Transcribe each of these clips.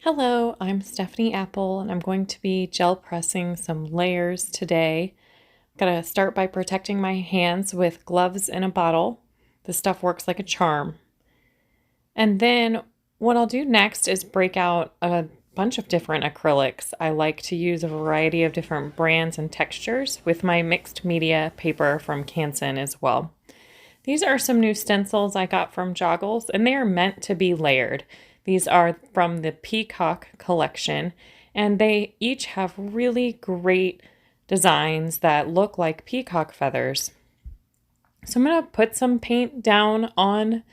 Hello, I'm Stephanie Apple, and I'm going to be gel pressing some layers today. I'm going to start by protecting my hands with gloves in a bottle. This stuff works like a charm. And then what I'll do next is break out a bunch of different acrylics. I like to use a variety of different brands and textures with my mixed media paper from Canson as well. These are some new stencils I got from Joggles, and they are meant to be layered. These are from the Peacock collection, and they each have really great designs that look like peacock feathers. So I'm going to put some paint down on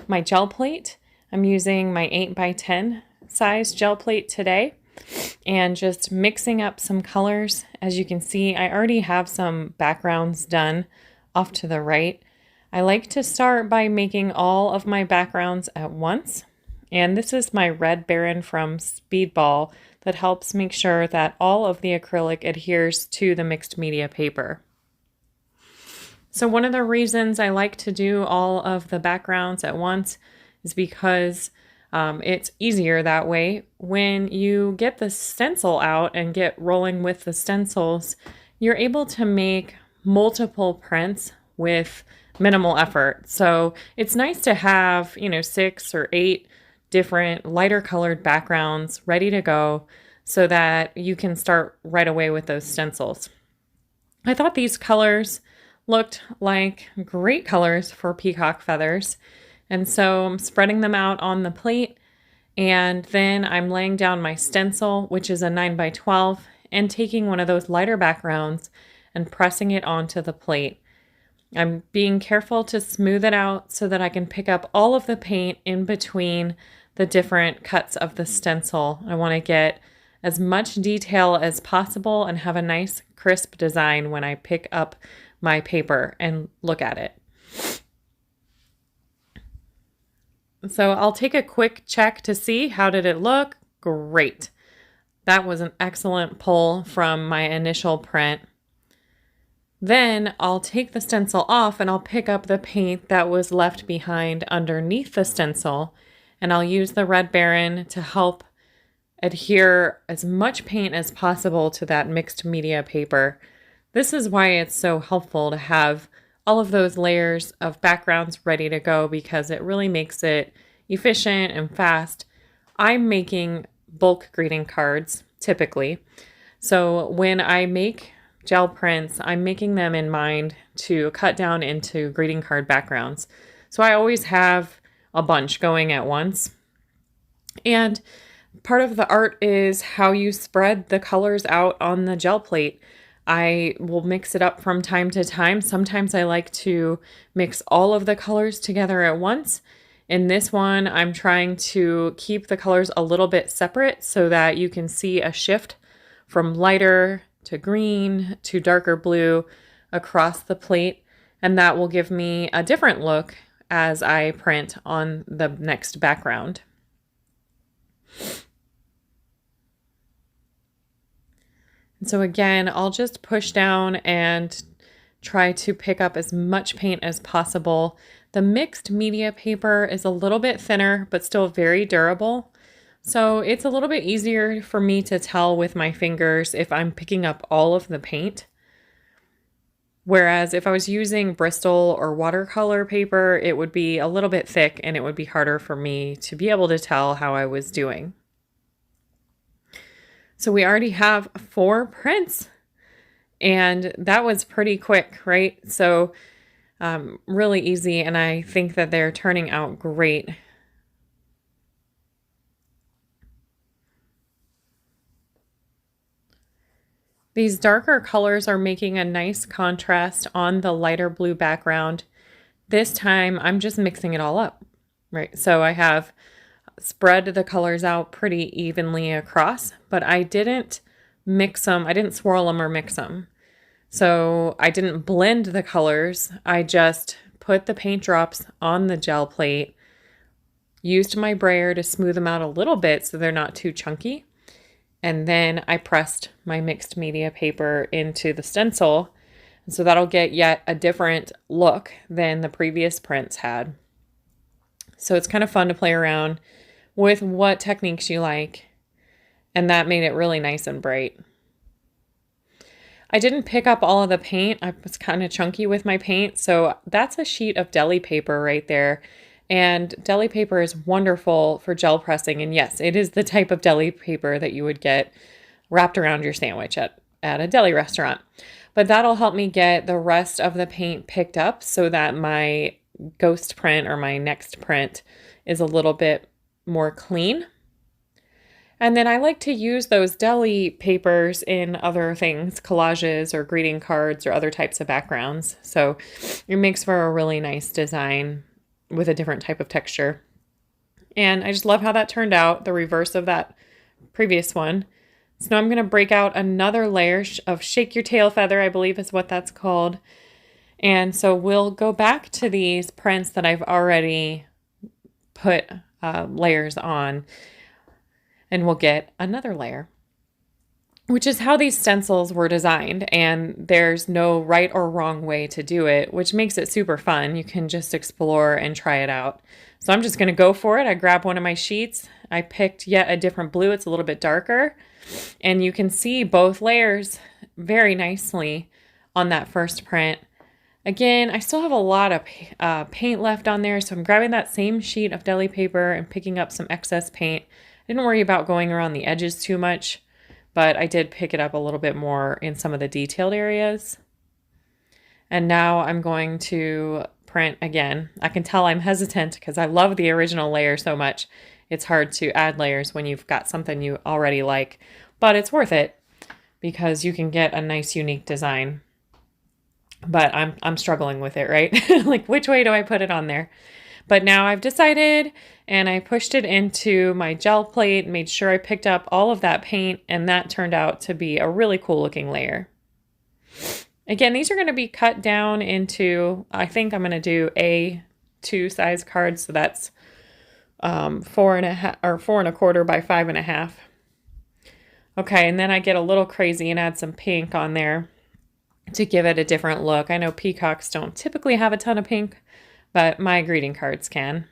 my gel plate. I'm using my 8x10 size gel plate today and just mixing up some colors. As you can see, I already have some backgrounds done off to the right. I like to start by making all of my backgrounds at once. And this is my Red Baron from Speedball that helps make sure that all of the acrylic adheres to the mixed media paper. So one of the reasons I like to do all of the backgrounds at once is because it's easier that way. When you get the stencil out and get rolling with the stencils, you're able to make multiple prints with minimal effort. So it's nice to have, 6 or 8 different lighter colored backgrounds ready to go so that you can start right away with those stencils. I thought these colors looked like great colors for peacock feathers, and so I'm spreading them out on the plate, and then I'm laying down my stencil, which is a 9x12, and taking one of those lighter backgrounds and pressing it onto the plate. I'm being careful to smooth it out so that I can pick up all of the paint in between the different cuts of the stencil. I want to get as much detail as possible and have a nice crisp design when I pick up my paper and look at it. So I'll take a quick check to see how did it look. Great. That was an excellent pull from my initial print. Then I'll take the stencil off and I'll pick up the paint that was left behind underneath the stencil, and I'll use the Red Baron to help adhere as much paint as possible to that mixed media paper. This is why it's so helpful to have all of those layers of backgrounds ready to go, because it really makes it efficient and fast. I'm making bulk greeting cards typically. So when I make gel prints, I'm making them in mind to cut down into greeting card backgrounds. So I always have a bunch going at once. And part of the art is how you spread the colors out on the gel plate. I will mix it up from time to time. Sometimes I like to mix all of the colors together at once. In this one, I'm trying to keep the colors a little bit separate so that you can see a shift from lighter to green to darker blue across the plate, and that will give me a different look as I print on the next background. And so again, I'll just push down and try to pick up as much paint as possible. The mixed media paper is a little bit thinner, but still very durable. So it's a little bit easier for me to tell with my fingers if I'm picking up all of the paint. Whereas if I was using Bristol or watercolor paper, it would be a little bit thick and it would be harder for me to be able to tell how I was doing. So we already have 4 prints, and that was pretty quick, right? So really easy, and I think that they're turning out great. These darker colors are making a nice contrast on the lighter blue background. This time I'm just mixing it all up, right? So I have spread the colors out pretty evenly across, but I didn't mix them. I didn't swirl them or mix them. So I didn't blend the colors. I just put the paint drops on the gel plate, used my brayer to smooth them out a little bit so they're not too chunky. And then I pressed my mixed media paper into the stencil. And so that'll get yet a different look than the previous prints had. So it's kind of fun to play around with what techniques you like and that made it really nice and bright. I didn't pick up all of the paint. I was kind of chunky with my paint, so that's a sheet of deli paper right there. And deli paper is wonderful for gel pressing, and yes, it is the type of deli paper that you would get wrapped around your sandwich at a deli restaurant. But that'll help me get the rest of the paint picked up so that my ghost print or my next print is a little bit more clean. And then I like to use those deli papers in other things, collages or greeting cards or other types of backgrounds. So it makes for a really nice design with a different type of texture. And I just love how that turned out, the reverse of that previous one. So now I'm going to break out another layer of Shake Your Tail Feather, I believe is what that's called. And so we'll go back to these prints that I've already put layers on, and we'll get another layer, which is how these stencils were designed. And there's no right or wrong way to do it, which makes it super fun. You can just explore and try it out. So I'm just going to go for it. I grab one of my sheets. I picked yet a different blue. It's a little bit darker. And you can see both layers very nicely on that first print. Again, I still have a lot of paint left on there, so I'm grabbing that same sheet of deli paper and picking up some excess paint. I didn't worry about going around the edges too much, but I did pick it up a little bit more in some of the detailed areas. And now I'm going to print again. I can tell I'm hesitant because I love the original layer so much. It's hard to add layers when you've got something you already like, but it's worth it because you can get a nice unique design. But I'm struggling with it, right? Like, which way do I put it on there? But now I've decided, and I pushed it into my gel plate, made sure I picked up all of that paint, and that turned out to be a really cool looking layer. Again, these are going to be cut down into, I think I'm going to do A2 size cards, so that's 4.5 or 4.25 by 5.5. Okay, and then I get a little crazy and add some pink on there to give it a different look. I know peacocks don't typically have a ton of pink, but my greeting cards can.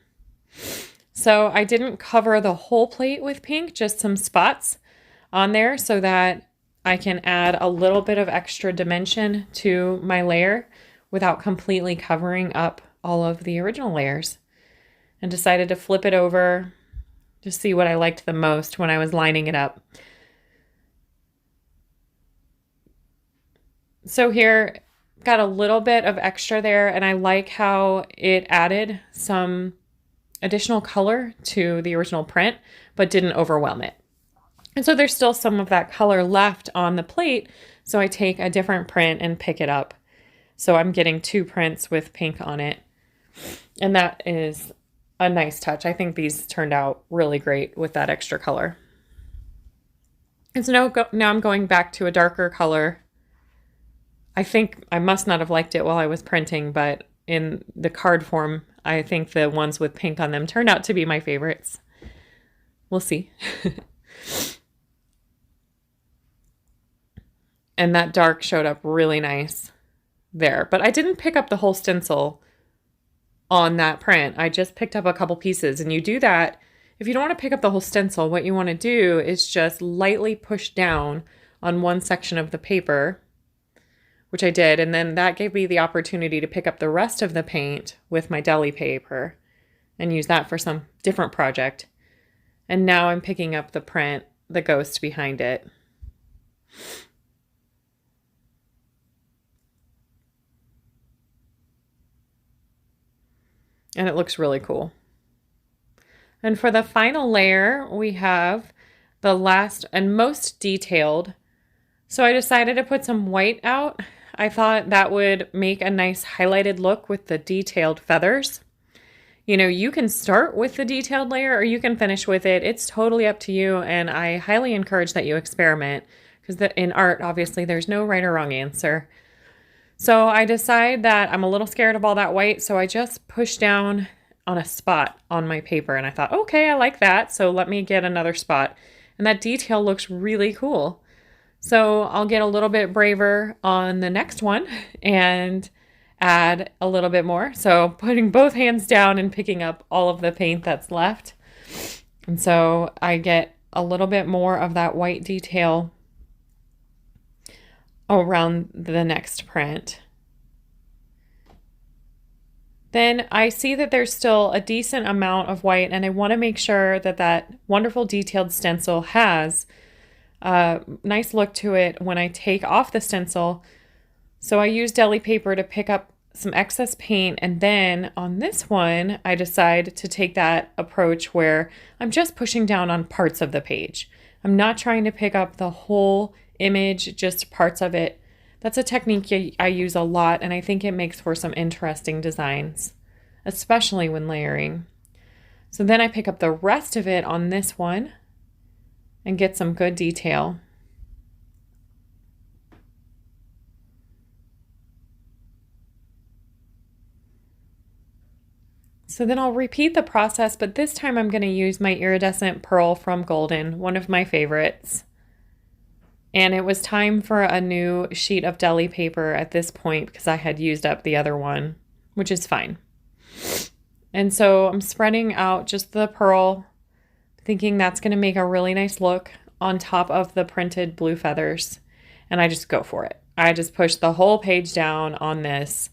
So I didn't cover the whole plate with pink, just some spots on there so that I can add a little bit of extra dimension to my layer without completely covering up all of the original layers. And decided to flip it over to see what I liked the most when I was lining it up. So here, got a little bit of extra there, and I like how it added some additional color to the original print, but didn't overwhelm it. And so there's still some of that color left on the plate, so I take a different print and pick it up. So I'm getting 2 prints with pink on it, and that is a nice touch. I think these turned out really great with that extra color. And so now I'm going back to a darker color. I think I must not have liked it while I was printing, but in the card form, I think the ones with pink on them turned out to be my favorites. We'll see. And that dark showed up really nice there, but I didn't pick up the whole stencil on that print. I just picked up a couple pieces, and you do that. If you don't want to pick up the whole stencil, what you want to do is just lightly push down on one section of the paper, which I did, and then that gave me the opportunity to pick up the rest of the paint with my deli paper and use that for some different project. And now I'm picking up the print, the ghost behind it. And it looks really cool. And for the final layer, we have the last and most detailed. So I decided to put some white out. I thought that would make a nice highlighted look with the detailed feathers. You know, you can start with the detailed layer or you can finish with it. It's totally up to you, and I highly encourage that you experiment because in art, obviously, there's no right or wrong answer. So I decide that I'm a little scared of all that white, so I just push down on a spot on my paper, and I thought, okay, I like that, so let me get another spot. And that detail looks really cool. So I'll get a little bit braver on the next one and add a little bit more. So putting both hands down and picking up all of the paint that's left. And so I get a little bit more of that white detail around the next print. Then I see that there's still a decent amount of white, and I want to make sure that that wonderful detailed stencil has a nice look to it when I take off the stencil. So I use Deli Paper to pick up some excess paint, and then on this one, I decide to take that approach where I'm just pushing down on parts of the page. I'm not trying to pick up the whole image, just parts of it. That's a technique I use a lot, and I think it makes for some interesting designs, especially when layering. So then I pick up the rest of it on this one and get some good detail. So then I'll repeat the process, but this time I'm going to use my iridescent pearl from Golden, one of my favorites. And it was time for a new sheet of Deli Paper at this point because I had used up the other one, which is fine. And so I'm spreading out just the pearl, thinking that's going to make a really nice look on top of the printed blue feathers. And I just go for it. I just push the whole page down on this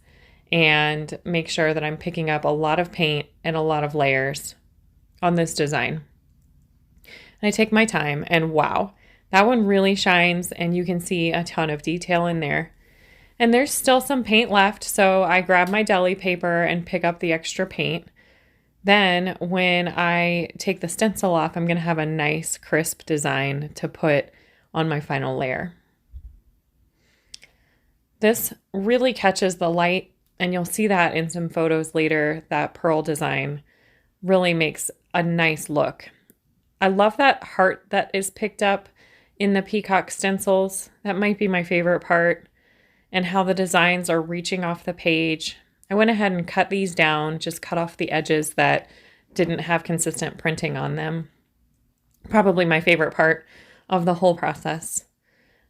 and make sure that I'm picking up a lot of paint and a lot of layers on this design. And I take my time, and wow, that one really shines, and you can see a ton of detail in there. And there's still some paint left, so I grab my Deli Paper and pick up the extra paint. Then when I take the stencil off, I'm going to have a nice crisp design to put on my final layer. This really catches the light, and you'll see that in some photos later. That pearl design really makes a nice look. I love that heart that is picked up in the Peacock stencils. That might be my favorite part, and how the designs are reaching off the page. I went ahead and cut these down, just cut off the edges that didn't have consistent printing on them. Probably my favorite part of the whole process.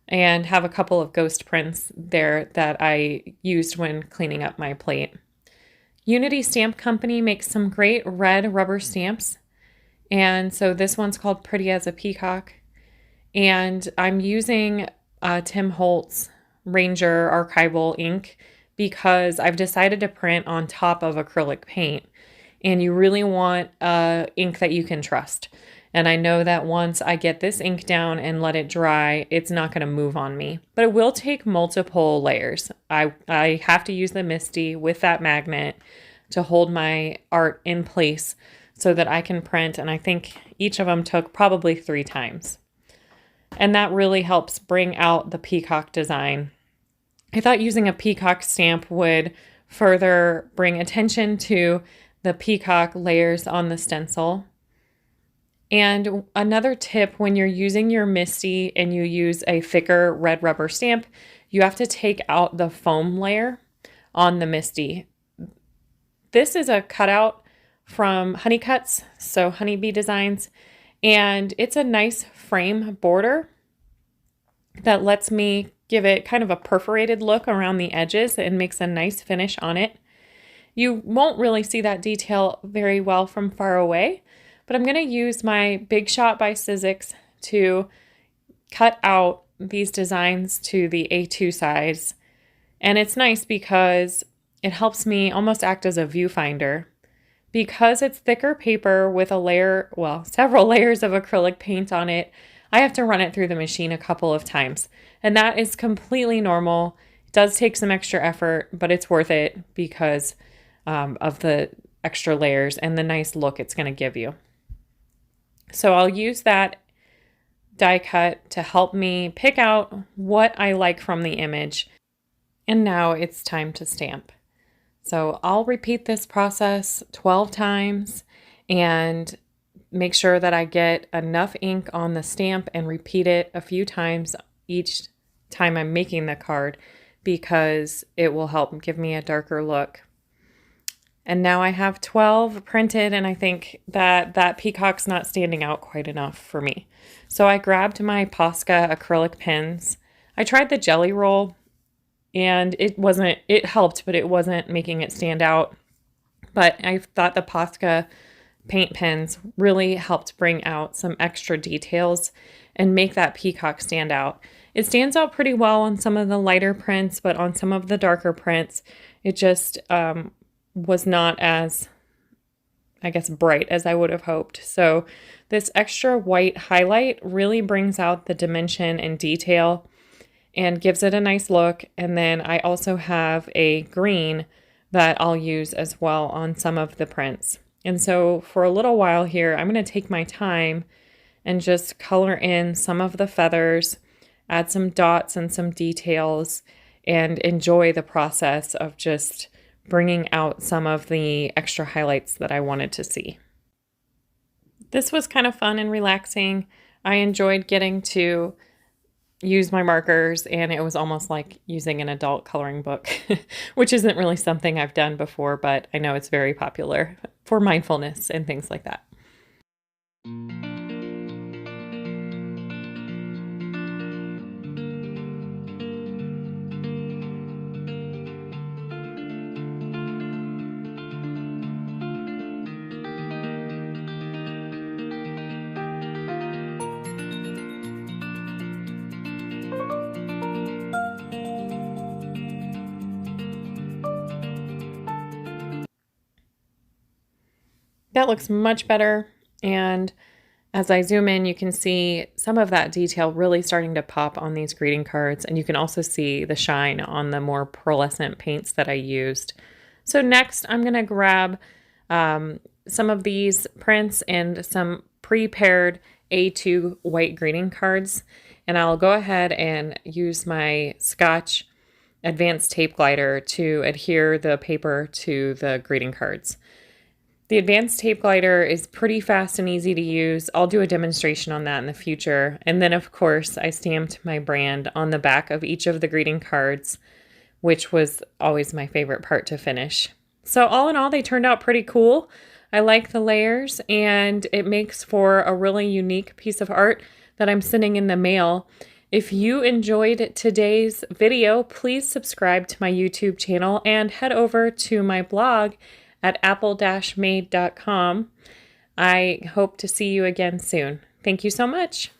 And have a couple of ghost prints there that I used when cleaning up my plate. Unity Stamp Company makes some great red rubber stamps. And so this one's called Pretty as a Peacock. And I'm using Tim Holtz Ranger archival ink because I've decided to print on top of acrylic paint. And you really want ink that you can trust. And I know that once I get this ink down and let it dry, it's not going to move on me. But it will take multiple layers. I have to use the MISTI with that magnet to hold my art in place so that I can print. And I think each of them took probably 3 times. And that really helps bring out the peacock design. I thought using a peacock stamp would further bring attention to the peacock layers on the stencil. And another tip, when you're using your MISTI and you use a thicker red rubber stamp, you have to take out the foam layer on the MISTI. This is a cutout from Honeycuts, so Honeybee Designs, and it's a nice frame border that lets me give it kind of a perforated look around the edges and makes a nice finish on it. You won't really see that detail very well from far away, but I'm going to use my Big Shot by Sizzix to cut out these designs to the A2 size. And it's nice because it helps me almost act as a viewfinder. Because it's thicker paper with a layer, well, several layers of acrylic paint on it, I have to run it through the machine a couple of times. And that is completely normal. It does take some extra effort, but it's worth it because of the extra layers and the nice look it's going to give you. So I'll use that die cut to help me pick out what I like from the image. And now it's time to stamp. So I'll repeat this process 12 times and make sure that I get enough ink on the stamp and repeat it a few times each time I'm making the card because it will help give me a darker look. And now I have 12 printed, and I think that peacock's not standing out quite enough for me. So I grabbed my Posca acrylic pens. I tried the jelly roll, and it helped, but it wasn't making it stand out. But I thought the Posca paint pens really helped bring out some extra details and make that peacock stand out. It stands out pretty well on some of the lighter prints, but on some of the darker prints, it just was not as, I guess, bright as I would have hoped. So this extra white highlight really brings out the dimension and detail and gives it a nice look. And then I also have a green that I'll use as well on some of the prints. And so for a little while here, I'm going to take my time and just color in some of the feathers, add some dots and some details, and enjoy the process of just bringing out some of the extra highlights that I wanted to see. This was kind of fun and relaxing. I enjoyed getting to use my markers, and it was almost like using an adult coloring book, which isn't really something I've done before, but I know it's very popular for mindfulness and things like that. That looks much better, and as I zoom in, you can see some of that detail really starting to pop on these greeting cards, and you can also see the shine on the more pearlescent paints that I used. So next, I'm going to grab some of these prints and some pre-paired A2 white greeting cards, and I'll go ahead and use my Scotch Advanced Tape Glider to adhere the paper to the greeting cards. The Advanced Tape Glider is pretty fast and easy to use. I'll do a demonstration on that in the future. And then, of course, I stamped my brand on the back of each of the greeting cards, which was always my favorite part to finish. So all in all, they turned out pretty cool. I like the layers, and it makes for a really unique piece of art that I'm sending in the mail. If you enjoyed today's video, please subscribe to my YouTube channel and head over to my blog at Apple+Made.com. I hope to see you again soon. Thank you so much.